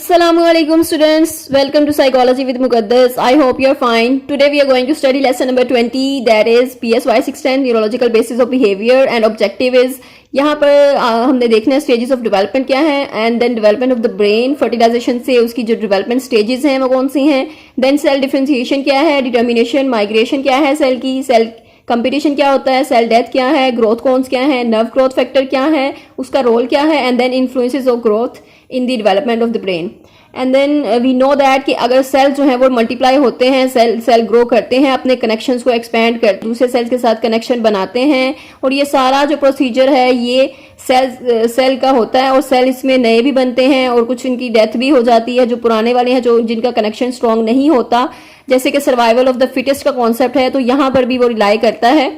Assalamualaikum students, welcome to Psychology with Muqaddas. I hope you are fine. Today we are going to study lesson number 20, that is PSY 610 neurological basis of behavior and objective is यहाँ पर हमने देखना है stages of development क्या है and then development of the brain, fertilization से उसकी जो डेवलपमेंट स्टेजेस हैं वो कौन सी हैं, देन सेल डिफरेंशिएशन क्या है, डिटर्मिनेशन माइग्रेशन क्या है सेल की, सेल कंपटीशन क्या होता है, सेल डेथ क्या है, ग्रोथ कॉन्स क्या है, नर्व ग्रोथ फैक्टर क्या है, उसका रोल क्या है, and then influences of growth in the development of the brain. And then we know that कि अगर सेल जो है वो मल्टीप्लाई होते हैं, सेल ग्रो करते हैं, अपने कनेक्शंस को एक्सपैंड कर दूसरे सेल्स के साथ कनेक्शन बनाते हैं, और ये सारा जो प्रोसीजर है ये सेल का होता है, और सेल इसमें नए भी बनते हैं और कुछ इनकी डेथ भी हो जाती है जो पुराने वाले हैं, जो जिनका कनेक्शन स्ट्रांग नहीं होता. जैसे कि सर्वाइवल ऑफ द फिटेस्ट का कॉन्सेप्ट है, तो यहाँ पर भी वो रिलाई करता है.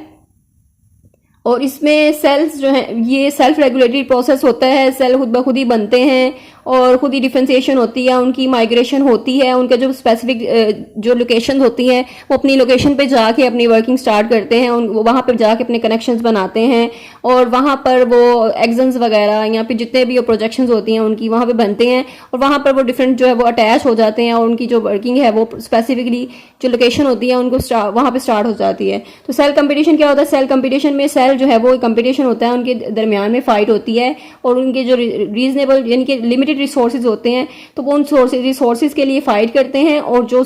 और इसमें सेल्स जो है ये सेल्फ रेगुलेटरी प्रोसेस होता है, सेल खुद ब खुद ही बनते हैं और खुद ही डिफ्रेंसिएशन होती है, उनकी माइग्रेशन होती है, उनके जो स्पेसिफिक जो लोकेशन होती हैं वो अपनी लोकेशन पे जाके अपनी वर्किंग स्टार्ट करते हैं, वहाँ पर जाके अपने कनेक्शंस बनाते हैं, और वहाँ पर वो एक्सन्स वगैरह या फिर जितने भी प्रोजेक्शंस होती हैं उनकी वहाँ पे बनते हैं, और वहाँ पर वो डिफरेंट जो है वो अटैच हो जाते हैं, और उनकी जो वर्किंग है वो स्पेसिफिकली जो लोकेशन होती है उनको वहाँ पे स्टार्ट हो जाती है. तो सेल कंपटीशन क्या होता है, सेल कंपटीशन में सेल जो है वो कंपटीशन होता है, उनके दरमियान में फाइट होती है, और उनके जो रीजनेबल यानी कि लिमिटेड रिसोर्सेज होते हैं तो वो उन रिसोर्सेज के लिए फाइट करते हैं, और जो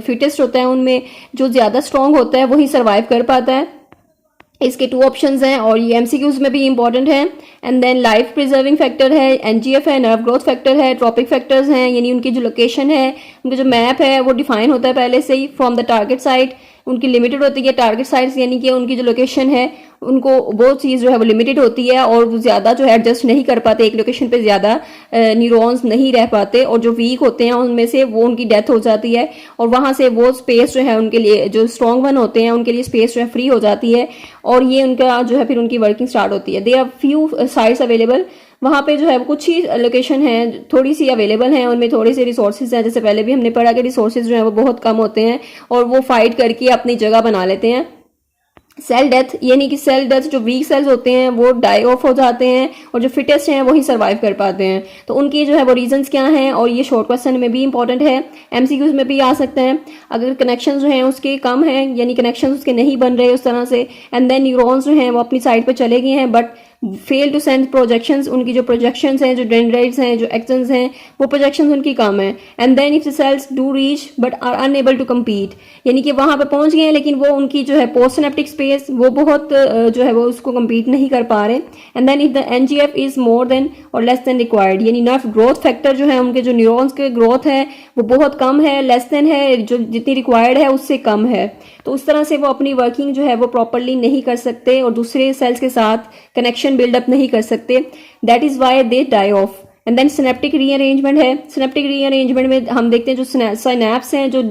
फिटेस्ट होता है उनमें जो ज्यादा स्ट्रांग होता है वही सर्वाइव कर पाता है. इसके 2 ऑप्शंस हैं और ये एमसीक्यूज में भी इंपॉर्टेंट है. And then life preserving factor है, एनजीएफ है, नर्व ग्रोथ फैक्टर है, ट्रॉपिक फैक्टर्स हैं, यानी उनकी जो लोकेशन है, उनका जो मैप है वो डिफाइन होता है पहले से ही. फ्रॉम द टारगेट साइट उनकी लिमिटेड होती है, टारगेट साइट्स यानी कि उनकी जो लोकेशन है उनको वो चीज़ जो है वो लिमिटेड होती है, और वो ज़्यादा जो है एडजस्ट नहीं कर पाते, एक लोकेशन पे ज़्यादा न्यूरॉन्स नहीं रह पाते, और जो वीक होते हैं उनमें से वो उनकी डेथ हो जाती है, और वहाँ से वो स्पेस जो है उनके लिए जो स्ट्रॉन्ग वन होते हैं उनके लिए स्पेस जो है फ्री हो जाती है, और ये उनका जो है फिर उनकी वर्किंग स्टार्ट होती है. There are few sites available, वहाँ पे जो है कुछ ही लोकेशन है थोड़ी सी अवेलेबल हैं, उनमें थोड़े से रिसोर्सेज हैं, जैसे पहले भी हमने पढ़ा कि रिसोर्सेज जो है वो बहुत कम होते हैं और वो फाइट करके अपनी जगह बना लेते हैं. सेल डेथ यानी कि सेल डेथ जो वीक सेल्स होते हैं वो डाई ऑफ हो जाते हैं, और जो फिटेस्ट हैं वही सर्वाइव कर पाते हैं. तो उनकी जो है वो रीजंस क्या हैं, और ये शॉर्ट क्वेश्चन में भी इंपॉर्टेंट है, एमसीक्यूज में भी आ सकते हैं. अगर कनेक्शन जो हैं उसके कम हैं, यानी कनेक्शन उसके नहीं बन रहे उस तरह से, एंड देन न्यूरॉन्स जो हैं वो अपनी साइड पर चले गए हैं but fail to send projections, उनकी जो प्रोजेक्शंस हैं, जो डेंड्राइट्स हैं, जो एक्सन्स हैं, वो प्रोजेक्शंस उनकी कम है. And then if the cells do reach but are unable to compete, यानी कि वहां पे पहुंच गए हैं लेकिन वो उनकी जो है पोस्ट सिनेप्टिक स्पेस वो बहुत जो है वो उसको कम्पीट नहीं कर पा रहे. And then if the NGF is more than और लेस देन रिक्वायर्ड, यानी नर्व ग्रोथ फैक्टर जो है उनके जो न्यूरॉन्स के ग्रोथ है वो बहुत कम है, लेस देन है, जो जितनी रिक्वायर्ड है उससे कम है. तो उस तरह से वो अपनी वर्किंग जो है वो प्रॉपरली नहीं कर सकते और दूसरे सेल्स के साथ कनेक्शन बिल्डअप नहीं कर सकते. That is why they die off. And then synaptic rearrangement है. सिनेप्टिक रीअरेंजमेंट में हम देखते हैं जो साइनैप्स हैं, जो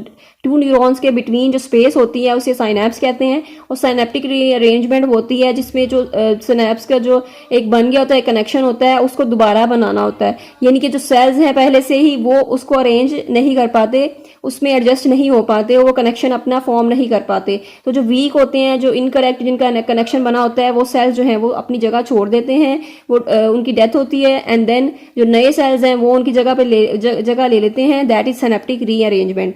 2 न्यूरॉन्स के बिटवीन जो स्पेस होती है उसे साइनैप्स कहते हैं, और साइनेप्टिक रीअरेंजमेंट होती है जिसमें जो सिनेप्स का जो एक बन गया होता है कनेक्शन होता है उसको दोबारा बनाना होता है, यानी कि जो सेल्स हैं पहले से ही वो उसको अरेंज नहीं कर पाते, उसमें एडजस्ट नहीं हो पाते, वो कनेक्शन अपना फॉर्म नहीं कर पाते. तो जो वीक होते हैं, जो इनकरेक्ट जिनका कनेक्शन बना होता है, वो सेल्स जो हैं वो अपनी जगह छोड़ देते हैं, वो उनकी डेथ होती है. एंड देन जो नए सेल्स हैं वो उनकी जगह पे जगह ले लेते हैं. दैट इज सिनेप्टिक रीअरेंजमेंट,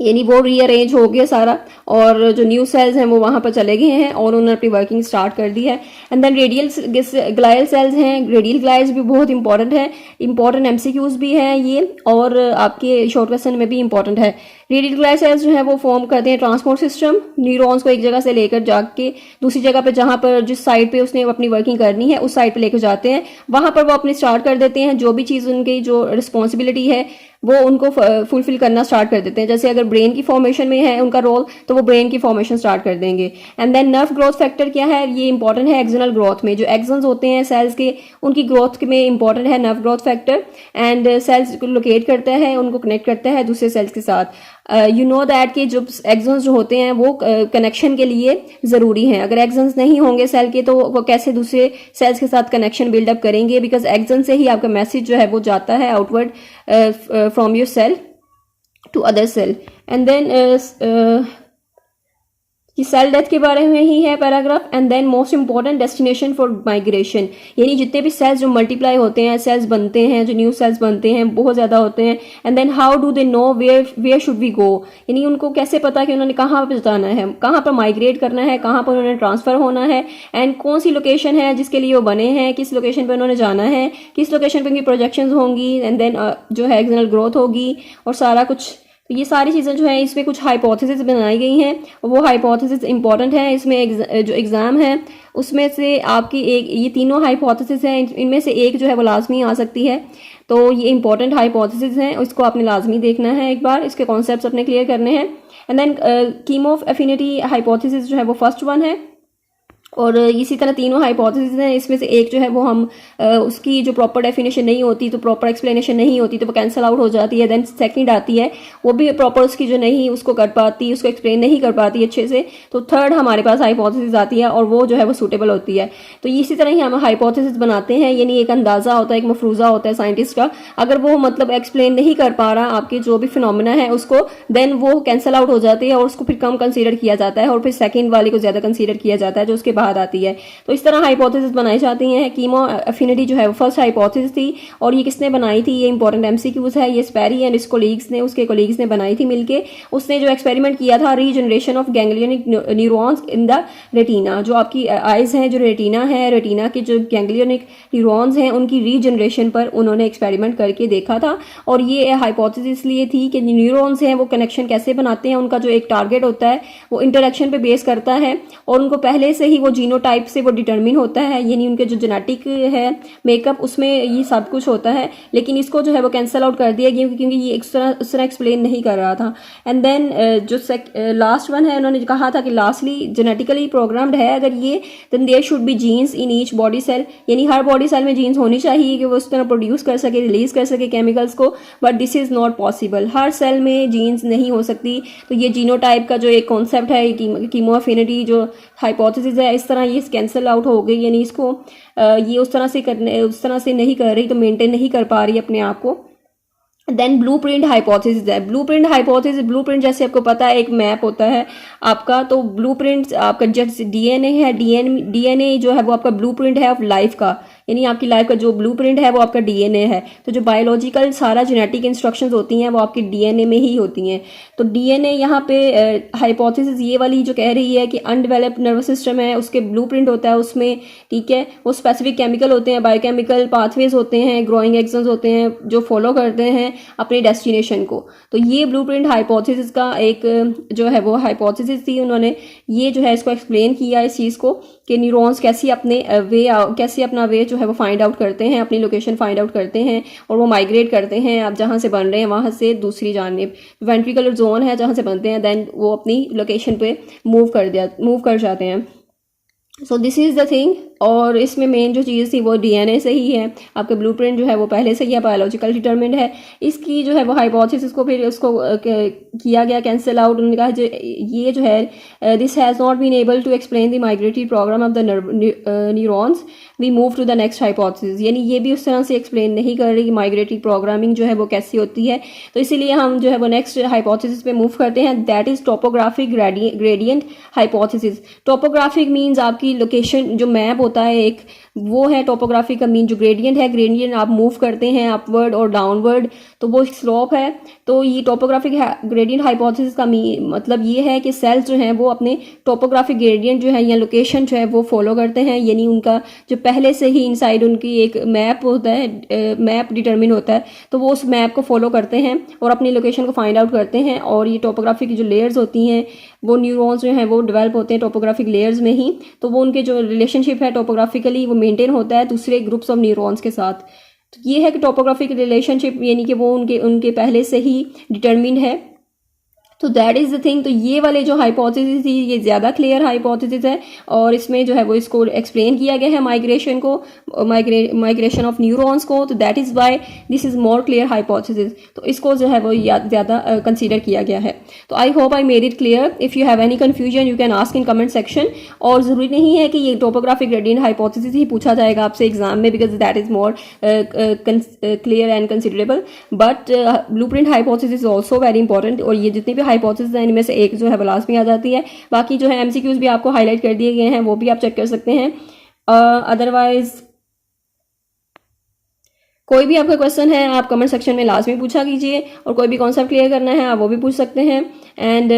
यानी वो रीअरेंज हो गया सारा, और जो न्यू सेल्स हैं वो वहां पर चले गए हैं और उन्होंने अपनी वर्किंग स्टार्ट कर दी है. And then radial glial cells हैं. रेडियल ग्लाइल्स भी बहुत इंपॉर्टेंट है, इंपॉर्टेंट एमसीक्यूज भी है ये, और आपके शॉर्ट क्वेश्चन में भी इंपॉर्टेंट है. रेडियल ग्लाइल सेल्स जो है वो फॉर्म करते हैं ट्रांसपोर्ट सिस्टम, न्यूरॉन्स को एक जगह से लेकर जाके दूसरी जगह पे, जहां पर जिस साइड पे उसने अपनी वर्किंग करनी है उस साइड पे लेकर जाते हैं, वहां पर वो अपनी स्टार्ट कर देते हैं. जो भी चीज उनकी जो रिस्पॉन्सिबिलिटी है वो उनको फुलफिल करना स्टार्ट कर देते हैं. जैसे अगर ब्रेन की फॉर्मेशन में है उनका रोल तो वो ब्रेन की फॉर्मेशन स्टार्ट कर देंगे. And then nerve growth factor क्या है, ये इंपॉर्टेंट है एक्सनल ग्रोथ में. जो एक्सन्स होते हैं सेल्स के उनकी ग्रोथ में इंपॉर्टेंट है nerve growth factor, and cells को लोकेट करता है, उनको कनेक्ट करता है दूसरे सेल्स के साथ. यू नो दैट कि जो एक्सन्स जो होते हैं वो कनेक्शन के लिए ज़रूरी हैं. अगर एक्सन्स नहीं होंगे सेल के तो वो कैसे दूसरे सेल्स के साथ कनेक्शन बिल्डअप करेंगे, बिकॉज एक्सन से ही आपका मैसेज जो है वो जाता है outward from your cell to other cell. And then ये सेल डेथ के बारे में ही है paragraph. And then most important destination for migration, यानी जितने भी सेल्स जो मल्टीप्लाई होते हैं, सेल्स बनते हैं, जो न्यू सेल्स बनते हैं बहुत ज़्यादा होते हैं। And then how do they know where should we go, यानी उनको कैसे पता कि उन्होंने कहाँ पर जाना है, कहाँ पर माइग्रेट करना है, कहाँ पर उन्होंने ट्रांसफ़र होना है, एंड कौन सी लोकेशन है जिसके लिए वो बने हैं, किस लोकेशन पर उन्होंने जाना है, किस लोकेशन पर उनकी प्रोजेक्शंस होंगी, एंड देन जो है एक्सटर्नल ग्रोथ होगी और सारा कुछ। तो ये सारी चीज़ें जो है इसमें कुछ हाइपोथेसिस बनाई गई हैं और वो हाइपोथेसिस इंपॉर्टेंट है। इसमें जो एग्ज़ाम है उसमें से आपकी एक, ये तीनों हाइपोथेसिस हैं, इनमें से एक जो है वो लाजमी आ सकती है। तो ये इंपॉर्टेंट हाइपोथेसिस हैं, इसको आपने लाजमी देखना है, एक बार इसके कॉन्सेप्ट्स अपने क्लियर करने हैं। And then chemo affinity hypothesis जो है वो फर्स्ट वन है, और इसी तरह तीनों हाइपोथेसिस हैं, इसमें से एक जो है वो हम उसकी जो प्रॉपर डेफिनेशन नहीं होती, तो प्रॉपर एक्सप्लेनेशन नहीं होती, तो वो कैंसिल आउट हो जाती है। देन सेकंड आती है, वो भी प्रॉपर उसकी जो नहीं उसको कर पाती, उसको एक्सप्लेन नहीं कर पाती अच्छे से। तो थर्ड हमारे पास हाइपोथेसिस आती है और वो जो है वो सूटेबल होती है। तो इसी तरह ही हम हाइपोथेसिस बनाते हैं, यानी एक अंदाज़ा होता है, एक मफरूज़ा होता है साइंटिस्ट का। अगर वो मतलब एक्सप्लेन नहीं कर पा रहा आपके जो भी फिनोमिना है उसको, देन वो कैंसिल आउट हो जाती है और उसको फिर कम कंसीडर किया जाता है और फिर सेकेंड वाले को ज़्यादा कंसीडर किया जाता है जो उसके बाद आती है। तो इस तरह हाइपोथेसिस बनाई जाती हैं। कीमो एफिनिटी जो है वो फर्स्ट हाइपोथेसिस थी, और ये किसने बनाई थी, ये इंपॉर्टेंट एमसीक्यूज है, ये स्पेरी एंड इसको कोलीग्स ने, उसके कोलीग्स ने बनाई थी मिलके। उसने जो एक्सपेरिमेंट किया था, regeneration of ganglionic neurons in the retina, जो आपकी आइज हैं, जो रेटिना है, रेटिना के जो गैंग्लियनिक न्यूरॉन्स हैं उनकी रीजनरेशन पर उन्होंने एक्सपेरिमेंट करके देखा था। और ये हाइपोथेसिस इसलिए थी कि न्यूरॉन्स हैं वो कनेक्शन कैसे बनाते हैं, उनका जो एक टारगेट होता है वो इंटरेक्शन पे बेस करता है, और उनको पहले से ही वो जीनोटाइप से वो डिटरमिन होता है, यानी उनके जो जेनेटिक है मेकअप उसमें ये सब कुछ होता है। लेकिन इसको जो है वो कैंसिल आउट कर दिया गया क्योंकि ये उस तरह एक्सप्लेन नहीं कर रहा था। एंड देन जो लास्ट वन है, उन्होंने कहा था कि लास्टली जेनेटिकली प्रोग्राम्ड है अगर ये, then there should be genes in each body cell, यानी हर बॉडी सेल में जीन्स होनी चाहिए कि वो उस तरह प्रोड्यूस कर सके, रिलीज कर सके केमिकल्स को, but this is not possible, हर सेल में जीन्स नहीं हो सकती। तो ये जीनोटाइप का जो एक कॉन्सेप्ट है, कीमो एफिनिटी जो हाइपोथेसिस है, इस तरह ये कैंसिल आउट हो गई, यानी इसको ये उस तरह से नहीं कर रही, तो मेंटेन नहीं कर पा रही अपने आप को। देन ब्लूप्रिंट हाइपोथेसिस है। ब्लूप्रिंट जैसे आपको पता है एक मैप होता है आपका, तो ब्लूप्रिंट आपका जैसे डीएनए है, डीएनए जो है वो आपका ब्लूप्रिंट है ऑफ लाइफ का, यानी आपकी लाइफ का जो ब्लूप्रिंट है वो आपका डीएनए है। तो जो बायोलॉजिकल सारा जेनेटिक इंस्ट्रक्शंस होती हैं वो आपकी डीएनए में ही होती हैं। तो डीएनए यहाँ पे हाइपोथेसिस ये वाली जो कह रही है कि अनडेवलप्ड नर्वस सिस्टम है, उसके ब्लूप्रिंट होता है उसमें, ठीक है, वो स्पेसिफिक केमिकल होते हैं, बायोकेमिकल पाथवेज होते हैं, ग्रोइंग एक्सन्स होते हैं जो फॉलो करते हैं अपने डेस्टिनेशन को। तो ये ब्लूप्रिंट हाइपोथेसिस का एक जो है वो हाइपोथेसिस थी। उन्होंने ये जो है इसको एक्सप्लेन किया इस चीज़ को कि न्यूरॉन्स कैसे अपना वे जो है वो फाइंड आउट करते हैं, अपनी लोकेशन फाइंड आउट करते हैं और वो माइग्रेट करते हैं। आप जहाँ से बन रहे हैं वहाँ से दूसरी जानिब वेंट्रिकुलर जोन है जहाँ से बनते हैं, देन वो अपनी लोकेशन पे मूव कर जाते हैं। So this is the thing. और इसमें मेन जो चीज़ थी वो डीएनए से ही है, आपके ब्लूप्रिंट जो है वो पहले से ही बायोलॉजिकल डिटरमिन्ड है। इसकी जो है वो हाइपोथेसिस को फिर उसको किया गया कैंसिल आउट। उन्होंने कहा ये जो है this has not been able to explain the migratory program of the neurons, we move to the next hypothesis, यानी ये भी उस तरह से एक्सप्लेन नहीं कर रही कि माइग्रेटरी प्रोग्रामिंग जो है वो कैसी होती है। तो इसीलिए हम जो है वो नेक्स्ट हाइपोथेसिस पे मूव करते हैं, that is topographic gradient hypothesis. Topographic means आपकी लोकेशन जो मैप होता है एक, वो है टोपोग्राफी का मीन। जो ग्रेडियंट है, ग्रेडियंट आप मूव करते हैं अपवर्ड और डाउनवर्ड, तो वो स्लोप है। तो ये टोपोग्राफिक ग्रेडियंट हाइपोथेसिस का मतलब ये है कि सेल्स जो हैं वो अपने टोपोग्राफिक ग्रेडियंट जो है या लोकेशन जो है वो फॉलो करते हैं, यानी उनका जो पहले से ही इनसाइड उनकी एक मैप होता है, मैप डिटरमिन होता है, तो वो उस मैप को फॉलो करते हैं और अपनी लोकेशन को फाइंड आउट करते हैं। और ये टोपोग्राफी की जो लेयर्स होती हैं, वो न्यूरॉन्स जो हैं वो डेवलप होते हैं टोपोग्राफिक लेयर्स में ही, तो वो उनके जो रिलेशनशिप है टोपोग्राफिकली वो मेंटेन होता है दूसरे ग्रुप्स ऑफ न्यूरॉन्स के साथ। तो ये है कि टोपोग्राफिक रिलेशनशिप यानी कि वो उनके पहले से ही डिटरमिन है। तो दैट इज़ द थिंग। तो ये वाले जो हाइपोथेसिस थी ये ज़्यादा क्लियर हाइपोथेसिस है और इसमें जो है वो इसको एक्सप्लेन किया गया है माइग्रेशन को, माइग्रेशन ऑफ न्यूरॉन्स को। तो that is why this is more clear hypothesis. तो इसको जो है वो ज़्यादा कंसीडर किया गया है। तो I hope I made it clear. If you have any confusion you can ask in comment section. और ज़रूरी नहीं है कि ये टोपोग्राफिक ग्रेडियंट हाइपोथेसिस ही पूछा जाएगा आपसे एग्जाम में, because that is more clear and considerable, but blueprint hypothesis is also very important. और ये जितने भी हाइपोथेसिस हैं, इनमें से एक जो है वो लास्ट में आ जाती है। बाकी जो है MCQs भी आपको हाईलाइट कर दिए गए हैं, वो भी आप चेक कर सकते हैं। अदरवाइज कोई भी आपका क्वेश्चन है आप कमेंट सेक्शन में लाजमी पूछा कीजिए, और कोई भी कॉन्सेप्ट क्लियर करना है आप वो भी पूछ सकते हैं। And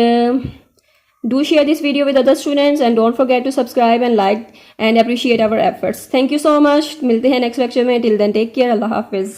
do share this video with other students and don't forget to subscribe and like and appreciate our efforts. Thank you so much. मिलते हैं नेक्स्ट लेक्चर में. Till then take care. अल्लाह हाफिज़.